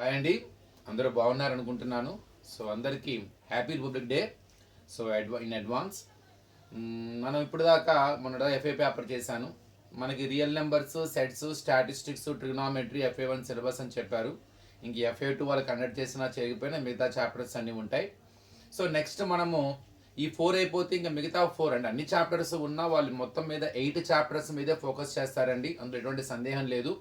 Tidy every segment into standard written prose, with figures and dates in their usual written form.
Hi అండి, అందరూ బాగున్నారు అనుకుంటున్నాను. సో అందరికీ happy republic day. So in advance. మనం ఇప్పుడు దాకా మొన్న ఎఫ్ఏ పేపర్ చేశాను. మనకి real numbers, sets, statistics, trigonometry, FA1 syllabus అని చెప్పారు. ఇంక FA2 వాళ్ళు కండక్ట్ చేసినా చేయకపోయినా మిగతా చాప్టర్స్ అన్నీ ఉంటాయి. సో నెక్స్ట్ మనము ఈ 4 అయిపోతే ఇంకా మిగతా 4 అండి, అన్ని చాప్టర్స్ ఉన్నా వాళ్ళు మొత్తం మీద 8 చాప్టర్స్ మీదే ఫోకస్ చేస్తారండి, అందులో ఎటువంటి సందేహం లేదు.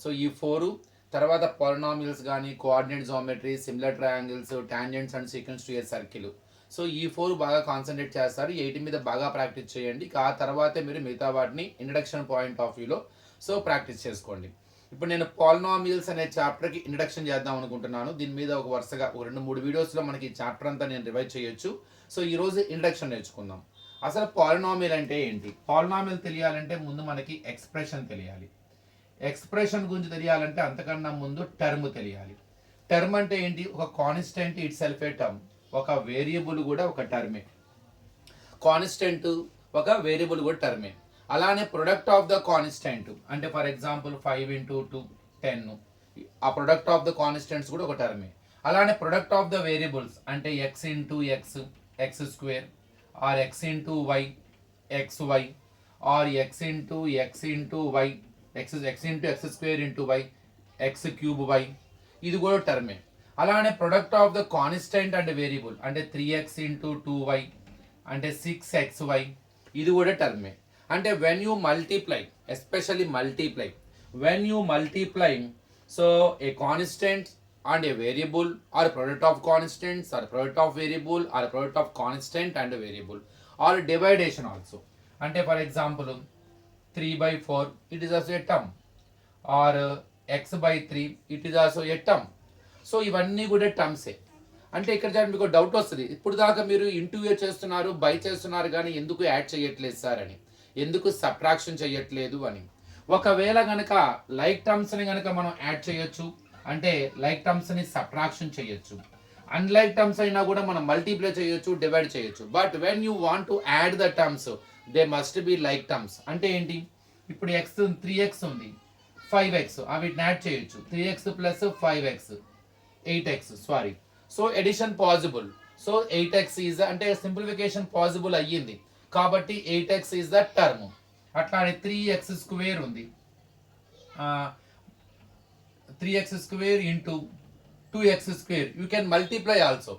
సో ఈ 4 తర్వాత పాలినామియల్స్ కానీ, coordinate geometry, similar triangles, tangents and sequence to a circle. So ఈ 4 బాగా కాన్సన్ట్రేట్ చేస్తారు. 8 మీద బాగా ప్రాక్టీస్ చేయండి. ఆ తర్వాతే మీరు మిగతా వాటిని ఇంట్రడక్షన్ పాయింట్ ఆఫ్ వ్యూలో సో ప్రాక్టీస్ చేసుకోండి. ఇప్పుడు నేను పాలినామియల్స్ అనే చాప్టర్కి ఇంట్రడక్షన్ చేద్దాం అనుకుంటున్నాను. దీని మీద ఒక వరుసగా ఒక 2-3 వీడియోస్లో మనకి చాప్టర్ అంతా నేను రివైజ్ చేయొచ్చు. సో ఈరోజు ఇంట్రడక్షన్ నేర్చుకుందాం. అసలు పాలినామియల్ అంటే ఏంటి? పాలినామియల్ తెలియాలంటే ముందు మనకి ఎక్స్ప్రెషన్ తెలియాలి. ఎక్స్ప్రెషన్ గురించి తెలియాలంటే అంతకన్నా ముందు టర్మ్ తెలియాలి. టర్మ్ అంటే ఏంటి? ఒక constant it self A term. ఒక వేరియబుల్ కూడా ఒక టర్మే. కాన్స్టెంట్ ఒక వేరియబుల్ కూడా టర్మే. అలానే ప్రొడక్ట్ ఆఫ్ ద కాన్స్టెంట్ అంటే ఫర్ ఎగ్జాంపుల్ 5 × 2 10, ఆ ప్రొడక్ట్ ఆఫ్ ద కాన్స్టెంట్స్ కూడా ఒక టర్మే. అలానే ప్రొడక్ట్ ఆఫ్ ద వేరియబుల్స్ అంటే x × x x² or x × y xy or x × y x × x² y x³ y, ఇది కూడా టర్మే. అలానే product of the constant and variable అంటే 3x × 2y అంటే 6xy, ఇది కూడా టర్మే. అంటే when you multiply, especially multiply, when you multiply so a constant and a variable or product of constants or product of variable or product of constant and a variable or dividation also. అంటే for example 3/4 it is also a term or x/3 it is also a term. So ఇవన్నీ కూడా టర్మ్సే. అంటే ఇక్కడ చూడండి, మీకు doubt వస్తుంది, ఇప్పుడు దాకా మీరు ఇంటూ చేస్తున్నారు, బై చేస్తున్నారు, కానీ ఎందుకు యాడ్ చేయట్లేదు సార్ అని, ఎందుకు సబ్ట్రాక్షన్ చేయట్లేదు అని. ఒకవేళ కనుక లైక్ టర్మ్స్ని కనుక మనం యాడ్ చేయొచ్చు, అంటే లైక్ టర్మ్స్ని సబ్ట్రాక్షన్ చేయొచ్చు. అన్లైక్ టర్మ్స్ అయినా కూడా మనం మల్టిప్లై చేయొచ్చు, డివైడ్ చేయొచ్చు. But when you want to add the terms they must be like terms. అంటే ఏంటి? ఇప్పుడు ఎక్స్ 3x ఉంది, 5x, వీటిని యాడ్ చేయొచ్చు. 3x + 5x 8x, sorry. So addition possible. So 8x is అంటే సింప్లిఫికేషన్ పాసిబుల్ అయ్యింది కాబట్టి 8x ఈజ్ ద టర్మ్. అట్లానే 3x² ఉంది, 3x² × 2x². You can multiply also.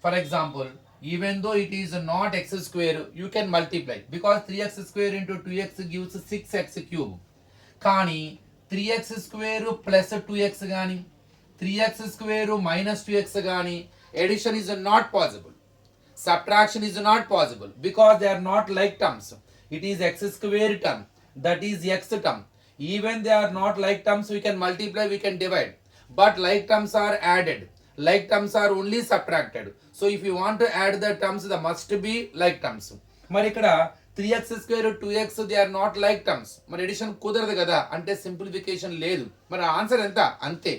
For example, even though it is not x², you can multiply because 3x² × 2x gives 6x³. కానీ 3x² + 2x కానీ 3x² - 2x కానీ addition is not possible. Subtraction is not possible because they are not like terms. It is x² term, that is x term. Even they are not like terms, we can multiply, we can divide. But like terms are added. Like terms are only subtracted. So if you want to add the terms, they must be like terms. మరి ఇక్కడ 3x² 2x they are not like terms. మరి edition కుదరదు కదా, అంటే simplification లేదు. మరి answer ఎంత? అంతే.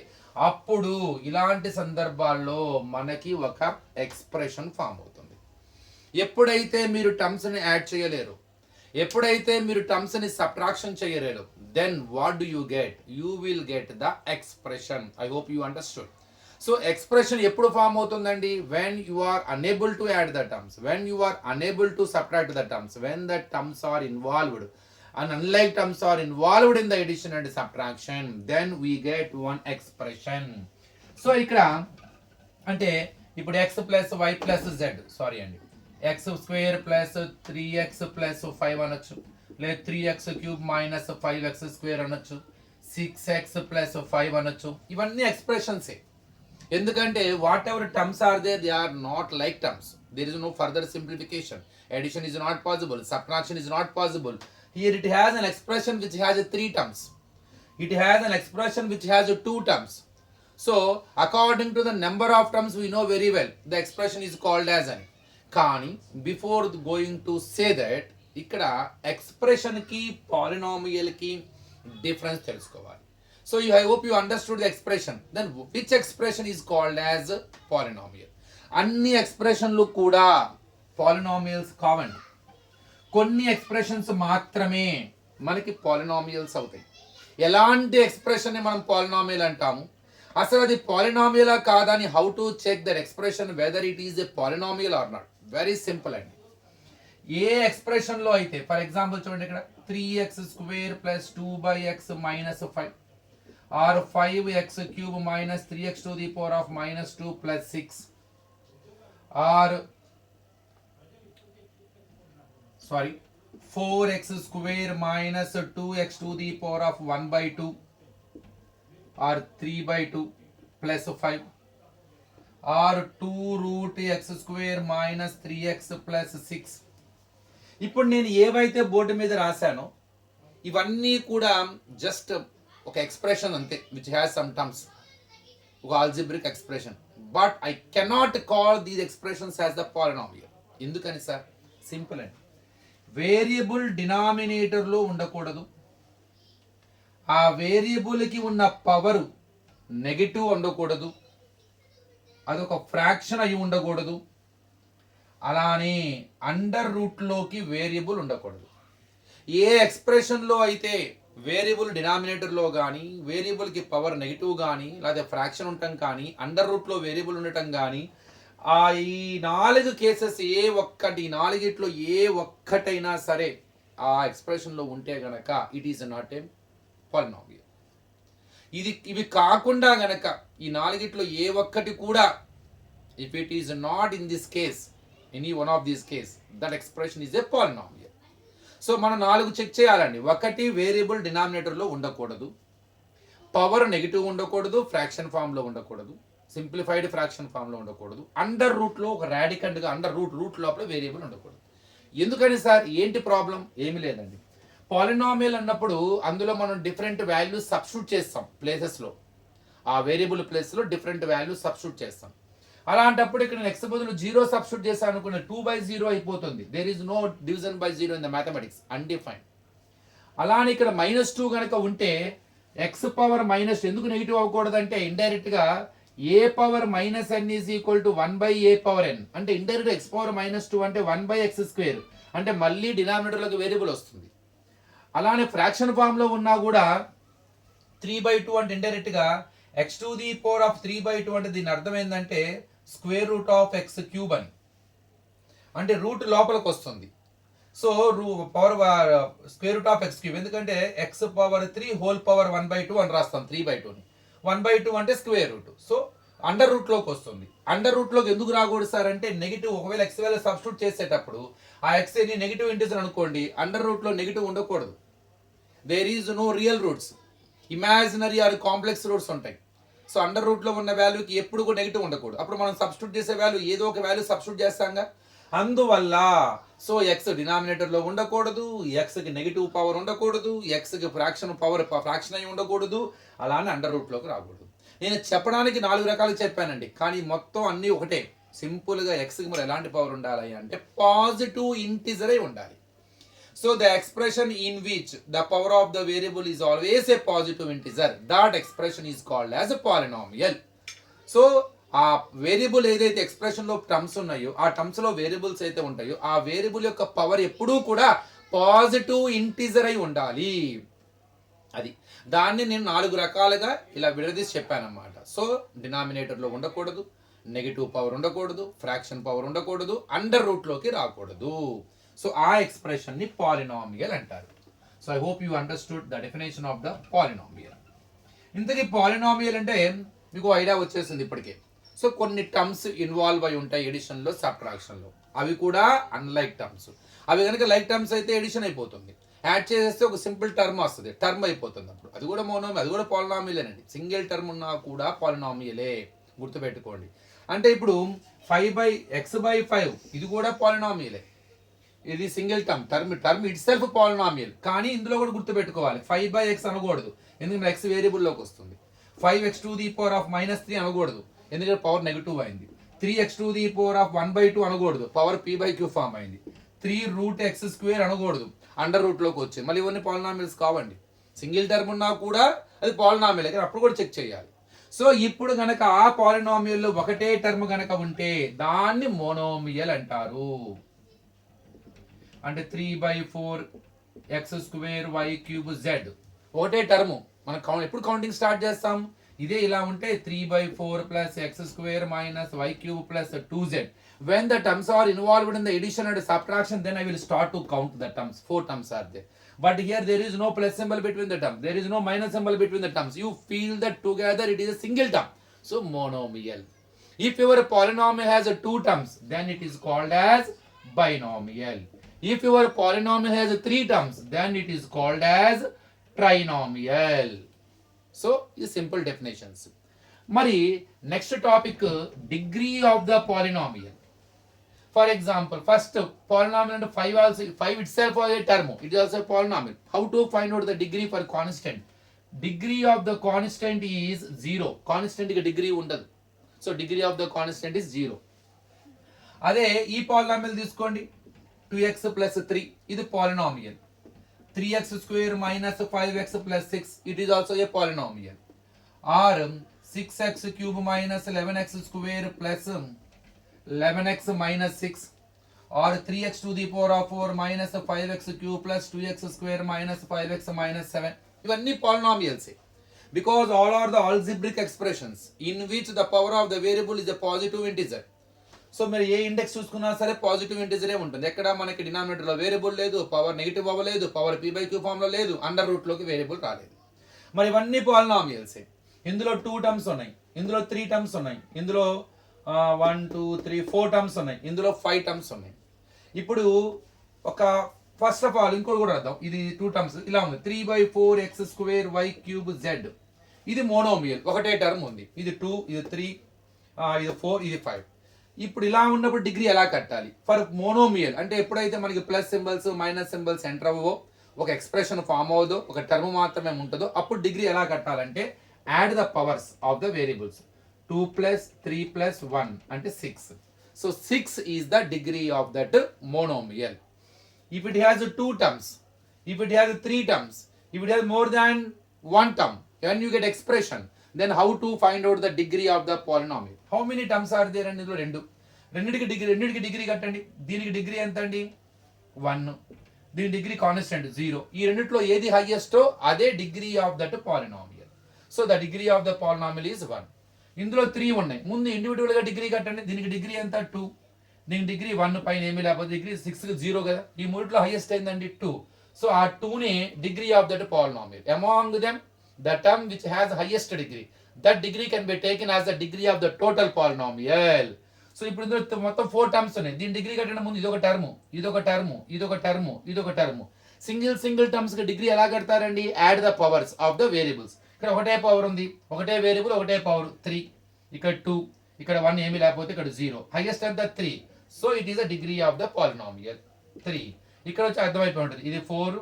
అప్పుడు ఇలాంటి సందర్భాల్లో మనకి ఒక ఎక్స్ప్రెషన్ ఫామ్ అవుతుంది. ఎప్పుడైతే మీరు టర్మ్స్ని యాడ్ చేయలేరు, ఎప్పుడైతే మీరు టర్మ్స్ని సబ్ట్రాక్షన్ చేయలేరు, then what do you get? You will get the expression. I hope you understood. So expression ఎప్పుడు ఫామ్ అవుతుందండి? when you are unable to add the terms, when you are unable to subtract the terms, when the terms are involved and unlike terms are involved in the addition and subtraction, then we get one expression. So ఇక్కడ అంటే ఇప్పుడు x + y + z, sorry అండి, x² + 3x + 5 అనొచ్చు, లేదు 3x³ - 5x² అనొచ్చు, 6x + 5 అనొచ్చు. ఇవన్నీ ఎక్స్ప్రెషన్సే. ఎందుకంటే whatever terms are they are not like terms. There is no further simplification. Addition is not possible, subtraction is not possible. Here it has an expression which has 3 terms. It has an expression which has 2 terms. So according to the number of terms we know very well the expression is called as an. కానీ before going to say that ఇక్కడ ఎక్స్ప్రెషన్కి పాలినామియల్కి difference తెలుసుకోవాలి. So I hope you understood the expression. Then which expression is called as polynomial? అన్ని ఎక్స్ప్రెషన్లు కూడా polynomials కావండి. కొన్ని ఎక్స్ప్రెషన్స్ మాత్రమే మనకి పాలినామియల్స్ అవుతాయి. ఎలాంటి ఎక్స్ప్రెషన్ని మనం పాలినామియల్ అంటాము? అసలు అది పాలినామియలా కాదా అని how to check that expression whether it is a polynomial or not. Very simple అండి. ఏ ఎక్స్ప్రెషన్ లో అయితే ఫర్ ఎగ్జాంపుల్ చూడండి ఇక్కడ 3x² + 2x - 5 are 5x³ - 3x⁻² + 6 are 4x² - 2x⁻² or 3/2 + 5 or 2√x² - 3x + 6. ఇప్పుడు నేను ఏవైతే బోర్డు మీద రాశానో ఇవన్నీ కూడా జస్ట్ ఒక ఎక్స్ప్రెషన్ అంతే, విచ్ హ్యాస్ సమ్ టర్మ్స్, ఒక algebraic expression. But I cannot call these expressions as the polynomial. ఎందుకని సార్? సింపుల్ అండి. వేరియబుల్ డినామినేటర్లో ఉండకూడదు, ఆ వేరియబుల్కి ఉన్న పవర్ నెగటివ్ ఉండకూడదు, అదొక ఫ్రాక్షన్ అయి ఉండకూడదు, అలానే అండర్ రూట్లోకి వేరియబుల్ ఉండకూడదు. ఏ ఎక్స్ప్రెషన్లో అయితే వేరియబుల్ డినామినేటర్లో కానీ వేరియబుల్కి పవర్ నెగిటివ్ కానీ లేదా ఫ్రాక్షన్ ఉండటం కానీ అండర్ రూట్లో వేరియబుల్ ఉండటం కానీ ఈ 4 కేసెస్ ఏ ఒక్కటి, 4గిట్లో ఏ ఒక్కటైనా సరే ఆ ఎక్స్ప్రెషన్లో ఉంటే గనక it is not a polynomial. ఇవి కాకుండా గనక ఈ 4గిట్లో ఏ ఒక్కటి కూడా, if it is not in this case, any one of this case, that expression is a polynomial. So మనం 4 చెక్ చేయాలండి. ఒకటి, వేరియబుల్ డినామినేటర్లో ఉండకూడదు, పవర్ నెగిటివ్ ఉండకూడదు, ఫ్రాక్షన్ ఫామ్లో ఉండకూడదు, సింప్లిఫైడ్ ఫ్రాక్షన్ ఫామ్లో ఉండకూడదు, అండర్ రూట్లో ఒక రాడికంట్గా అండర్ రూట్ లోపల వేరియబుల్ ఉండకూడదు. ఎందుకని సార్? ఏంటి ప్రాబ్లం? ఏమీ లేదండి. పాలినామియల్ అన్నప్పుడు అందులో మనం డిఫరెంట్ వాల్యూస్ సబ్స్టిట్యూట్ చేస్తాం ప్లేసెస్లో, ఆ వేరియబుల్ ప్లేస్లో డిఫరెంట్ వాల్యూస్ సబ్స్టిట్యూట్ చేస్తాం. అలాంటప్పుడు ఇక్కడ నేను x బదులు 0 సబ్స్టిట్యూట్ చేశాను అనుకున్న 2/0 అయిపోతుంది. There is no division by 0 in the mathematics, undefined. అలానే ఇక్కడ -2 కనుక ఉంటే x పవర్ మైనస్ ఎందుకు నెగిటివ్ అవ్వకూడదంటే ఇండైరెక్ట్గా a power -n is equal to 1/a power n, అంటే ఇండైరెక్ట్ x పవర్ -2 అంటే 1/x², అంటే మళ్ళీ డినామినేటర్లోకి వేరియబుల్ వస్తుంది. అలానే ఫ్రాక్షన్ ఫామ్లో ఉన్నా కూడా 3/2 అంటే ఇండైరెక్ట్గా x⁻³ అంటే దీని అర్థం ఏంటంటే √x³ అని, అంటే రూట్ లోపలికి వస్తుంది. సో పవర్ √x³, ఎందుకంటే x⁻³ హోల్ పవర్ 1/2 అని రాస్తాం. 3/2ని 1/2 అంటే స్క్వేర్ రూట్. సో అండర్ రూట్లోకి వస్తుంది. అండర్ రూట్లోకి ఎందుకు రాకూడదు సార్ అంటే నెగిటివ్, ఒకవేళ x వాల్యూ సబ్స్టిట్యూట్ చేసేటప్పుడు ఆ x ని నెగిటివ్ ఇంటిజర్ అనుకోండి, అండర్ రూట్లో నెగిటివ్ ఉండకూడదు. There is no real roots, imaginary or complex roots ఉంటాయి. సో అండర్ రూట్లో ఉన్న వాల్యూకి ఎప్పుడు కూడా నెగిటివ్ ఉండకూడదు. అప్పుడు మనం సబ్స్టిట్యూట్ చేసే వాల్యూ ఏదో ఒక వాల్యూ సబ్స్టిట్యూట్ చేస్తాంగా. అందువల్ల సో ఎక్స్ డినామినేటర్లో ఉండకూడదు, ఎక్స్కి నెగిటివ్ పవర్ ఉండకూడదు, ఎక్స్కి ఫ్రాక్షన్ అయి ఉండకూడదు, అలానే అండర్ రూట్లోకి రాకూడదు. నేను చెప్పడానికి 4 రకాలు చెప్పానండి, కానీ మొత్తం అన్నీ ఒకటే. సింపుల్గా ఎక్స్కి మరి ఎలాంటి పవర్ ఉండాలి అంటే పాజిటివ్ ఇంటిజర్ అయి ఉండాలి. So the expression in which the power of the variable is always a positive integer, that expression is called as a polynomial. So ఆ వేరియబుల్ ఏదైతే ఎక్స్ప్రెషన్లో టర్మ్స్ ఉన్నాయో, ఆ టర్మ్స్లో వేరియబుల్స్ అయితే ఉంటాయో, ఆ వేరియబుల్ యొక్క పవర్ ఎప్పుడూ కూడా పాజిటివ్ ఇంటిజర్ అయి ఉండాలి. అది దాన్ని నేను 4 రకాలుగా ఇలా విడదీసి చెప్పానన్నమాట. సో డినామినేటర్లో ఉండకూడదు, నెగిటివ్ పవర్ ఉండకూడదు, ఫ్రాక్షన్ పవర్ ఉండకూడదు, అండర్ రూట్లోకి రాకూడదు. సో ఆ ఎక్స్ప్రెషన్ని పాలినామియల్ అంటారు. So I hope you understood the definition of the polynomial. ఇంతకీ పాలినామియల్ అంటే మీకు ఐడియా వచ్చేసింది ఇప్పటికే. సో కొన్ని టర్మ్స్ ఇన్వాల్వ్ అయి ఉంటాయి ఎడిషన్లో, సబ్ట్రాక్షన్లో. అవి కూడా అన్లైక్ టర్మ్స్. అవి కనుక లైక్ టర్మ్స్ అయితే ఎడిషన్ అయిపోతుంది, యాడ్ చేసేస్తే ఒక సింపుల్ టర్మ్ వస్తుంది, టర్మ్ అయిపోతుంది. అప్పుడు అది కూడా మోనోమియల్, అది కూడా పాలినామియలేనండి. సింగిల్ టర్మ్ ఉన్నా కూడా పాలినామియలే, గుర్తుపెట్టుకోండి. అంటే ఇప్పుడు 5/x/5 ఇది కూడా పాలినామియలే. ఇది single term it self polynomial. కానీ ఇందులో కూడా గుర్తుపెట్టుకోవాలి, 5/x అనకూడదు, ఎందుకంటే x వేరియబుల్లోకి వస్తుంది. 5x⁻³ అనకూడదు, ఎందుకంటే పవర్ నెగిటివ్ అయింది. 3x⁻1/2 అనకూడదు, పవర్ p/q ఫామ్ అయింది. 3√x² అనకూడదు, అండర్ రూట్లోకి వచ్చింది. మళ్ళీ ఇవన్నీ పాలినామియల్స్ కావండి. సింగిల్ టర్మ్ ఉన్నా కూడా అది పాలినామియల్, కానీ అప్పుడు కూడా చెక్ చేయాలి. సో ఇప్పుడు గనక ఆ పాలినామియల్లో ఒకటే టర్మ్ గనక ఉంటే దాన్ని మోనోమియల్ అంటారు. అంటే 3/4x² y³ z ఒకటే టర్ము. మనం ఎప్పుడు కౌంటింగ్ స్టార్ట్ చేస్తాం? ఇదే ఇలా ఉంటే 3/4 plus x square minus y cube plus 2z. When the terms are involved in the addition and subtraction, then I will start to count the terms. 4 terms are there. But here there is no plus symbol between the terms. There is no minus symbol between the terms. You feel that together it is a single term. So monomial. If your polynomial has 2 terms, then it is called as binomial. If your polynomial has 3 terms, then it is called as trinomial. So these simple definitions. Mari next topic, degree of the polynomial. For example, first polynomial and 5 itself was a term. It is also a polynomial. How to find out the degree for constant? Degree of the constant is 0. Constant ki degree undadu. So degree of the constant is 0. అదే ఈ polynomial తీసుకోండి 2x plus 3. ఇది polynomial. 3x square minus 5x plus 6. It is also a polynomial. Or 6x cube minus 11x square plus 11x minus 6, or 3x to the power of 4 minus 5x cube plus 2x square minus 5x minus 7. ఇవన్నీ polynomials. Because all are the algebraic expressions in which the power of the variable is a positive integer. So మీరు ఏ index చూసుకున్నా సరే positive ఇంటిజరే ఉంటుంది. ఎక్కడ మనకి డినామినేటర్లో variable లేదు, power negative అవ్వలేదు, power p/q ఫామ్లో లేదు, అండర్ రూట్లోకి వేరియబుల్ రాలేదు. మరి ఇవన్నీ పాలినామియల్సే. ఇందులో 2 టర్మ్స్ ఉన్నాయి, ఇందులో 3 టర్మ్స్ ఉన్నాయి, ఇందులో 1 2 3 4 టర్మ్స్ ఉన్నాయి, ఇందులో 5 టర్మ్స్ ఉన్నాయి. ఇప్పుడు ఒక ఫస్ట్ ఆఫ్ ఆల్ ఇంకోటి కూడా రాద్దాం. ఇది 2 టర్మ్స్ ఇలా ఉంది, 3/4 x square y cube z. ఇది మోనోమియల్, ఒకటే టర్మ్ ఉంది. ఇది 2, ఇది 3, ఇది 4, ఇది 5. ఇప్పుడు ఇలా ఉన్నప్పుడు డిగ్రీ ఎలా కట్టాలి? ఫర్ మోనోమియల్ అంటే ఎప్పుడైతే మనకి plus symbols minus symbols enter అవ్వవో, ఒక ఎక్స్ప్రెషన్ ఫామ్ అవ్వదో, ఒక టర్మ్ మాత్రమే ఉంటుందో, అప్పుడు డిగ్రీ ఎలా కట్టాలంటే add the powers of the variables. 2 + 3 + 1 అంటే 6. So 6 is the degree of that monomial. If it has 2 terms, if it has 3 terms, if it has more than 1 term, when you get expression, then how to find out the degree of the polynomial? How many terms are there? And రెండింటికి degree కట్టండి. దీనికి degree ఎంత అండి? 1. దీని degree constant 0. ఈ రెండిట్లో ఏది హైయెస్టో అదే degree of that polynomial. So the degree of the polynomial is 1. ఇందులో 3 ఉన్నాయి. ముందు ఇండివిజువల్ గా డిగ్రీ కట్టండి. దీనికి డిగ్రీ ఎంత? 2. దీనికి డిగ్రీ 1 పైన ఏమీ లేకపోతే డిగ్రీ 6 0 కదా. ఈ మూడిట్లో హైయెస్ట్ ఏందండి? 2. సో ఆ 2ని degree of that polynomial. Among them the term which has highest degree, that degree can be taken as the degree of the total polynomial. So ఇప్పుడు ఇందులో మొత్తం 4 టర్మ్స్ ఉన్నాయి. దీని డిగ్రీ కట్టడం ముందు ఇదొక టర్మ్, ఇదొక టర్మ్, ఇదొక టర్మ్, ఇదొక టర్మ్. సింగిల్ టర్మ్స్ కి డిగ్రీ ఎలా కడతారండి? Add the powers of the variables. ఇక్కడ ఒకటే పవర్ ఉంది, ఒకటే వేరియబుల్, ఒకటే పవర్ 3, ఇక్కడ 2, ఇక్కడ 1 ఏమీ లేకపోతే ఇక్కడ 0. హైయెస్ట్ అంత 3. So it is the degree of the polynomial 3. ఇక్కడ వచ్చి అర్థమైపోయి ఉంటుంది. ఇది 4,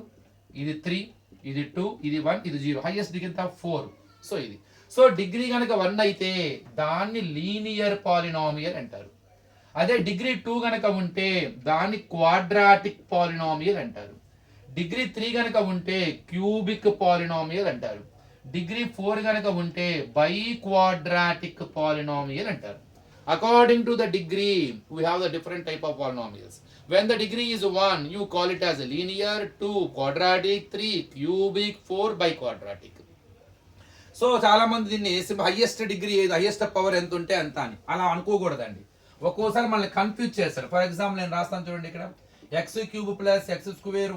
ఇది 3, ఇది 2, ఇది 1, ఇది 0. హైయెస్ట్ డిగ్రీ ఎంత? 4. సో ఇది. సో డిగ్రీ కనుక 1 అయితే దాన్ని లీనియర్ పాలినామియల్ అంటారు. అదే డిగ్రీ 2 కనుక ఉంటే దాన్ని క్వాడ్రాటిక్ పాలినామియల్ అంటారు. డిగ్రీ 3 కనుక ఉంటే క్యూబిక్ పాలినామియల్ అంటారు. డిగ్రీ 4 కనుక ఉంటే బై క్వాడ్రాటిక్ పాలినామియల్ అంటారు. According to the degree, we have the different type of polynomials. When the degree is 1, you call it as a linear, 2 quadratic, 3 cubic, 4 biquadratic. So చాలా మంది దీన్ని highest degree ఏది, highest power ఎంత ఉంటే అంత అని అలా అనుకోకూడదండి. ఒక్కోసారి మనల్ని కన్ఫ్యూజ్ చేస్తారు. ఫర్ ఎగ్జాంపుల్ నేను రాస్తాను చూడండి. ఇక్కడ x³ + x²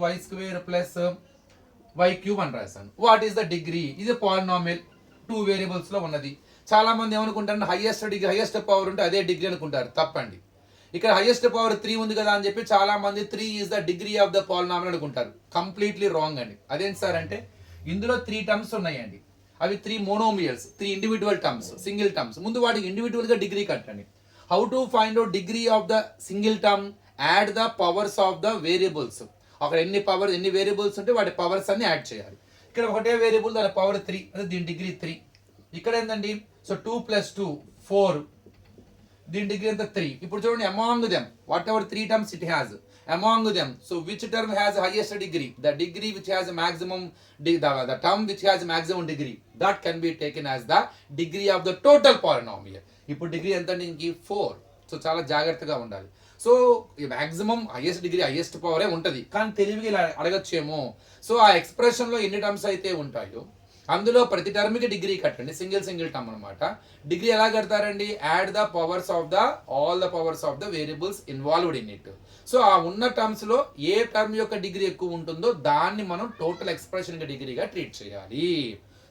y² + y³ అని రాస్తాను. What is the degree? ఇది పాలినామియల్ 2 వేరియబుల్స్ లో ఉన్నది. చాలా మంది ఏమనుకుంటారు, హైయెస్ట్ డిగ్రీ, హైయెస్ట్ పవర్ ఉంటే అదే డిగ్రీ అనుకుంటారు. తప్పండి. ఇక్కడ హైయెస్ట్ పవర్ 3 ఉంది కదా అని చెప్పి చాలా మంది 3 is the degree of the polynomial అనుకుంటారు. కంప్లీట్లీ రాంగ్ అండి. అదేంటి సార్ అంటే ఇందులో 3 టర్మ్స్ ఉన్నాయండి. అవి 3 monomials, 3 individual terms, single terms. ముందు వాటికి ఇండివిజువల్ గా డిగ్రీ కట్టండి. How to find out degree of the single term? Add the powers of the variables. అక్కడ ఎన్ని వేరియబుల్స్ ఉంటే వాటి పవర్స్ అన్ని యాడ్ చేయాలి. ఇక్కడ ఒకటే వేరియబుల్, దాని పవర్ 3, అదే దీని డిగ్రీ 3. ఇక్కడ ఏంటండి? సో 2 + 2 4, దీని డిగ్రీ ఎంత? 3. ఇప్పుడు చూడండి, among them whatever 3 terms it has, among them so which term has highest degree? The degree which has maximum, the term which has maximum degree, that can be taken as the degree of the total polynomial. ఇప్పుడు degree ఎంత అండి? ఇంక 4. So చాలా జాగ్రత్తగా ఉండాలి. So maximum highest degree, highest పవరే ఉంటుంది. కానీ తెలివిగా ఇలా అడగచ్చేమో. సో ఆ ఎక్స్ప్రెషన్ లో ఎన్ని టర్మ్స్ అయితే ఉంటాయో అందులో ప్రతి టర్మ్కి డిగ్రీ కట్టండి, సింగిల్ టర్మ్ అనమాట. డిగ్రీ ఎలా కడతారండి? Add the powers of the all the powers of the variables involved in it. So ఆ ఉన్న టర్మ్స్ లో ఏ టర్మ్ యొక్క డిగ్రీ ఎక్కువ ఉంటుందో దాన్ని మనం టోటల్ ఎక్స్ప్రెషన్ డిగ్రీగా ట్రీట్ చేయాలి.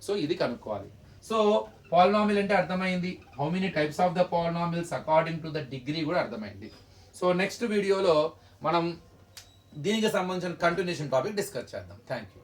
సో ఇది కనుక్కోవాలి. సో పాలినామిల్ అంటే అర్థమైంది, how many types of the polynomials according to the degree కూడా అర్థమైంది. సో నెక్స్ట్ వీడియోలో మనం దీనికి సంబంధించిన కంటిన్యూషన్ టాపిక్ డిస్కస్ చేద్దాం. Thank you.